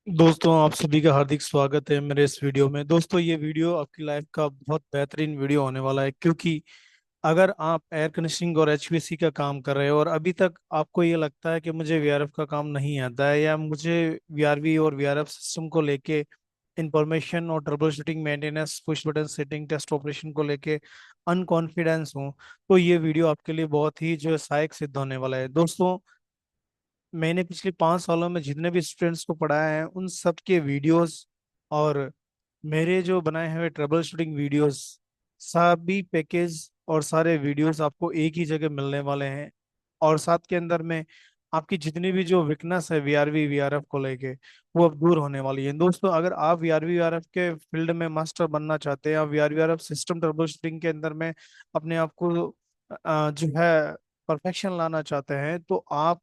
दोस्तों, आप सभी का हार्दिक स्वागत है मेरे इस वीडियो में। दोस्तों, ये वीडियो आपकी लाइफ का बहुत बेहतरीन वीडियो होने वाला है, क्योंकि अगर आप एयर कंडीशनिंग और एचवीएसी का काम कर रहे हो और अभी तक आपको ये लगता है कि मुझे वीआरएफ का काम नहीं आता है, या मुझे वीआरवी और वीआरएफ सिस्टम को लेके इंफॉर्मेशन और trouble shooting, maintenance, push button setting, test operation को लेके अनकॉन्फिडेंस हूँ, तो ये वीडियो आपके लिए बहुत ही जो है सहायक सिद्ध होने वाला है। दोस्तों, मैंने पिछले 5 सालों में जितने भी स्टूडेंट्स को पढ़ाया है उन सब के वीडियोस और मेरे जो बनाए हुए ट्रबल शूटिंग वीडियोस, सभी पैकेज और सारे वीडियोस आपको एक ही जगह मिलने वाले हैं। और साथ के अंदर में आपकी जितनी भी जो वीकनेस है वीआरवी वीआरएफ को लेके, वो अब दूर होने वाली है। दोस्तों, अगर आप वीआरवी वीआरएफ के फील्ड में मास्टर बनना चाहते हैं, आप VRV VRF system trouble shooting के अंदर में अपने आप को जो है परफेक्शन लाना चाहते हैं, तो आप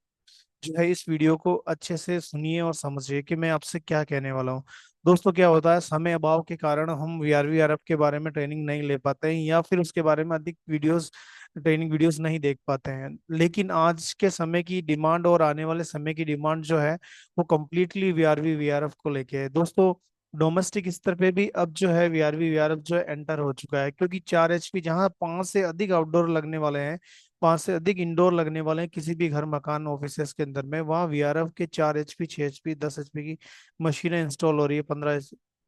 जो है इस वीडियो को अच्छे से सुनिए और समझिए कि मैं आपसे क्या कहने वाला हूँ। दोस्तों, क्या होता है, समय अभाव के कारण हम वीआरवी अरब के बारे में ट्रेनिंग नहीं ले पाते हैं, या फिर उसके बारे में अधिक वीडियोस, ट्रेनिंग वीडियोस नहीं देख पाते हैं। लेकिन आज के समय की डिमांड और आने वाले समय की डिमांड जो है, वो कम्प्लीटली वीआरवी वीआरएफ को लेके है। दोस्तों, डोमेस्टिक स्तर पे भी अब जो है वीआरवी वीआरएफ जो है एंटर हो चुका है, क्योंकि 4 एचपी जहाँ 5 से अधिक आउटडोर लगने वाले हैं, 5 से अधिक इंडोर लगने वाले हैं किसी भी घर, मकान, ऑफिसेस के अंदर में, वहाँ वीआरएफ के 4 एचपी, 6 एचपी, 10 एचपी की मशीनें इंस्टॉल हो रही है, 15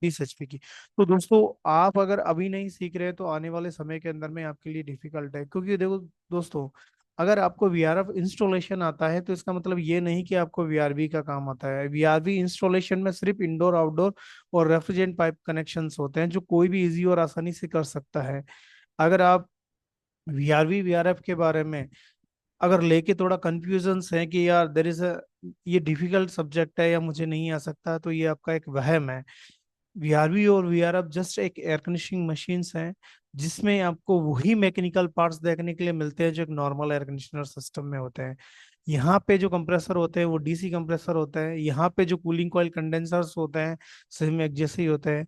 20 एचपी की। तो दोस्तों, आप अगर अभी नहीं सीख रहे हैं तो आने वाले समय के अंदर में आपके लिए डिफिकल्ट है। क्योंकि देखो दोस्तों, अगर आपको वीआरएफ इंस्टॉलेशन आता है तो इसका मतलब ये नहीं कि आपको वीआरवी का काम आता है। वीआरवी इंस्टॉलेशन में सिर्फ इंडोर, आउटडोर और रेफ्रिजरेंट पाइप कनेक्शंस होते हैं, जो कोई भी इजी और आसानी से कर सकता है। अगर आप वीआरवी वीआरएफ के बारे में अगर लेके थोड़ा कंफ्यूजन है कि यार देर इज अ, ये डिफिकल्ट सब्जेक्ट है या मुझे नहीं आ सकता, तो ये आपका एक वहम है। वीआरवी और वीआरएफ जस्ट एक एयर कंडीशनिंग मशीन्स हैं, जिसमें आपको वही मैकेनिकल पार्ट्स देखने के लिए मिलते हैं जो एक नॉर्मल एयर कंडीशनर सिस्टम में होते हैं। यहाँ पे जो कंप्रेसर होते हैं वो डीसी कंप्रेसर होते हैं। यहाँ पे जो कूलिंग कॉइल कंडेंसर्स होते हैं सेम एक जैसे ही होते हैं।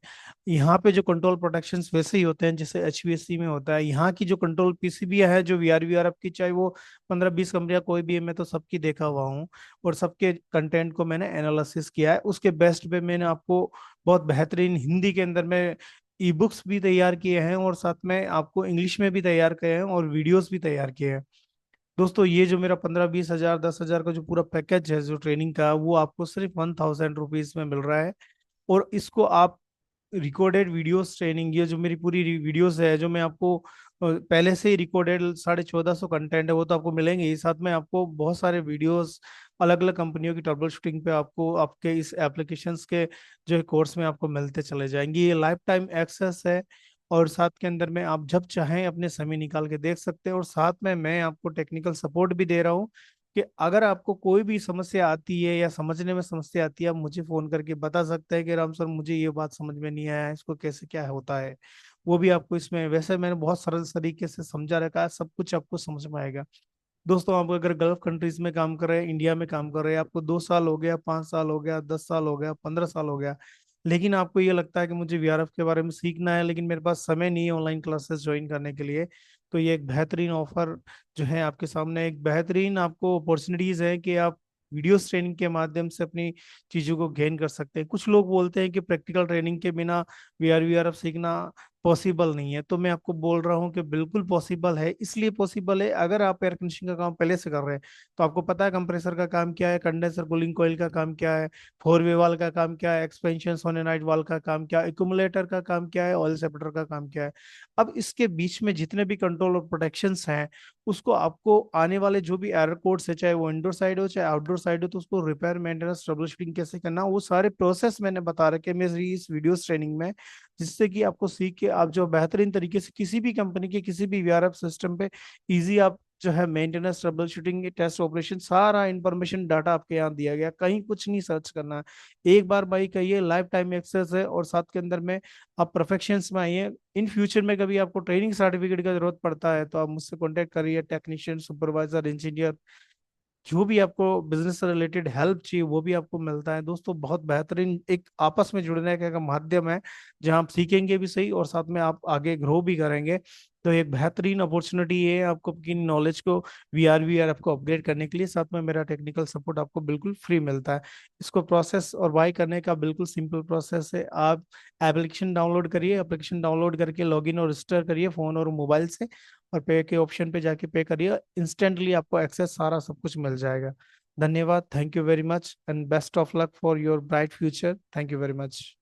यहाँ पे जो कंट्रोल प्रोटेक्शंस वैसे ही होते हैं जैसे एचवीएससी में होता है। यहाँ की जो कंट्रोल पीसीबी है जो वीआरवीआरएफ की, चाहे वो 15 20 कंपनियां कोई भी है, मैं तो सबकी देखा हुआ हूँ और सबके कंटेंट को मैंने एनालिसिस किया है। उसके बेस्ट पे मैंने आपको बहुत बेहतरीन हिंदी के अंदर में ई बुक्स भी तैयार किए हैं, और साथ में आपको इंग्लिश में भी तैयार किए हैं और वीडियोस भी तैयार किए हैं। दोस्तों, ये जो मेरा 15 20 हजार 10 हजार का जो पूरा पैकेज है जो ट्रेनिंग का, वो आपको सिर्फ 1000 रुपीज में मिल रहा है। और इसको आप रिकॉर्डेड वीडियोस ट्रेनिंग, ये जो मेरी पूरी वीडियोस है जो मैं आपको पहले से ही रिकॉर्डेड 1450 कंटेंट है, वो तो आपको मिलेंगे ही। साथ में आपको बहुत सारे वीडियोस अलग अलग कंपनियों की ट्रबल शूटिंग पे आपको आपके इस एप्लीकेशंस के जो कोर्स में आपको मिलते चले जाएंगे। ये लाइफ टाइम एक्सेस है, और साथ के अंदर में आप जब चाहें अपने समय निकाल के देख सकते हैं। और साथ में मैं आपको टेक्निकल सपोर्ट भी दे रहा हूँ कि अगर आपको कोई भी समस्या आती है या समझने में समस्या आती है, आप मुझे फोन करके बता सकते हैं कि राम सर, मुझे ये बात समझ में नहीं आया है, इसको कैसे क्या होता है। वो भी आपको इसमें, वैसे मैंने बहुत सरल तरीके से समझा रखा है, सब कुछ आपको समझ में आएगा। दोस्तों, आप अगर गल्फ कंट्रीज में काम कर रहे हैं, इंडिया में काम कर रहे हैं, आपको 2 साल हो गया, 5 साल हो गया, 10 साल हो गया, 15 साल हो गया, लेकिन आपको ये लगता है कि मुझे वीआरएफ के बारे में सीखना है लेकिन मेरे पास समय नहीं है ऑनलाइन क्लासेस ज्वाइन करने के लिए, तो ये एक बेहतरीन ऑफर जो है आपके सामने, एक बेहतरीन आपको अपॉर्चुनिटीज है कि आप वीडियो ट्रेनिंग के माध्यम से अपनी चीजों को गेन कर सकते हैं। कुछ लोग बोलते हैं कि प्रैक्टिकल ट्रेनिंग के बिना वीआरएफ सीखना पॉसिबल नहीं है, तो मैं आपको बोल रहा हूँ कि बिल्कुल पॉसिबल है। इसलिए पॉसिबल है, अगर आप एयर कंडीशनिंग का काम पहले से कर रहे हैं तो आपको पता है कंप्रेसर का काम क्या है, कंडेंसर कूलिंग कोयल का काम क्या है, फोर वे वाल का काम क्या है, एक्सपेंशन सोलेनोइड वाल का काम क्या है, एक्यूमुलेटर का काम क्या है, ऑयल सेपरेटर का काम क्या है। अब इसके बीच में जितने भी कंट्रोल और प्रोटेक्शंस हैं, उसको आपको आने वाले जो भी एरर कोड्स है, चाहे वो इंडोर साइड हो चाहे आउटडोर साइड हो, तो उसको रिपेयर, मेंटेनेंस, ट्रबल शूटिंग कैसे करना, वो सारे प्रोसेस मैंने बता रखे मेरी इस वीडियो ट्रेनिंग में, जिससे कि आपको सीख के आप जो बेहतरीन तरीके से किसी भी कंपनी के किसी भी वीआरएफ सिस्टम पे इजी आप जो है maintenance, trouble shooting, test operation, सारा इंफॉर्मेशन डाटा आपके यहाँ दिया गया, कहीं कुछ नहीं सर्च करना है। एक बार भाई कहिए, लाइफ टाइम एक्सेस है, और साथ के अंदर में आप परफेक्शंस में आइए। इन फ्यूचर में कभी आपको ट्रेनिंग सर्टिफिकेट की जरूरत पड़ता है तो आप मुझसे कॉन्टेक्ट करिए। टेक्नीशियन, सुपरवाइजर, इंजीनियर, जो भी आपको बिजनेस से रिलेटेड हेल्प चाहिए वो भी आपको मिलता है। दोस्तों, बहुत बेहतरीन एक आपस में जुड़ने का एक माध्यम है, जहां आप सीखेंगे भी सही और साथ में आप आगे ग्रो भी करेंगे। तो एक बेहतरीन अपॉर्चुनिटी है आपको अपनी नॉलेज को वी आर आपको अपग्रेड करने के लिए। साथ में मेरा टेक्निकल सपोर्ट आपको बिल्कुल फ्री मिलता है। इसको प्रोसेस और बाय करने का बिल्कुल सिंपल प्रोसेस है। आप एप्लीकेशन डाउनलोड करिए, एप्लीकेशन डाउनलोड करके लॉगिन और रजिस्टर करिए फ़ोन और मोबाइल से, और पे के ऑप्शन पे जाके पे करिए, इंस्टेंटली आपको एक्सेस सारा सब कुछ मिल जाएगा। धन्यवाद, thank you very much and best of luck for your bright future. Thank you very much.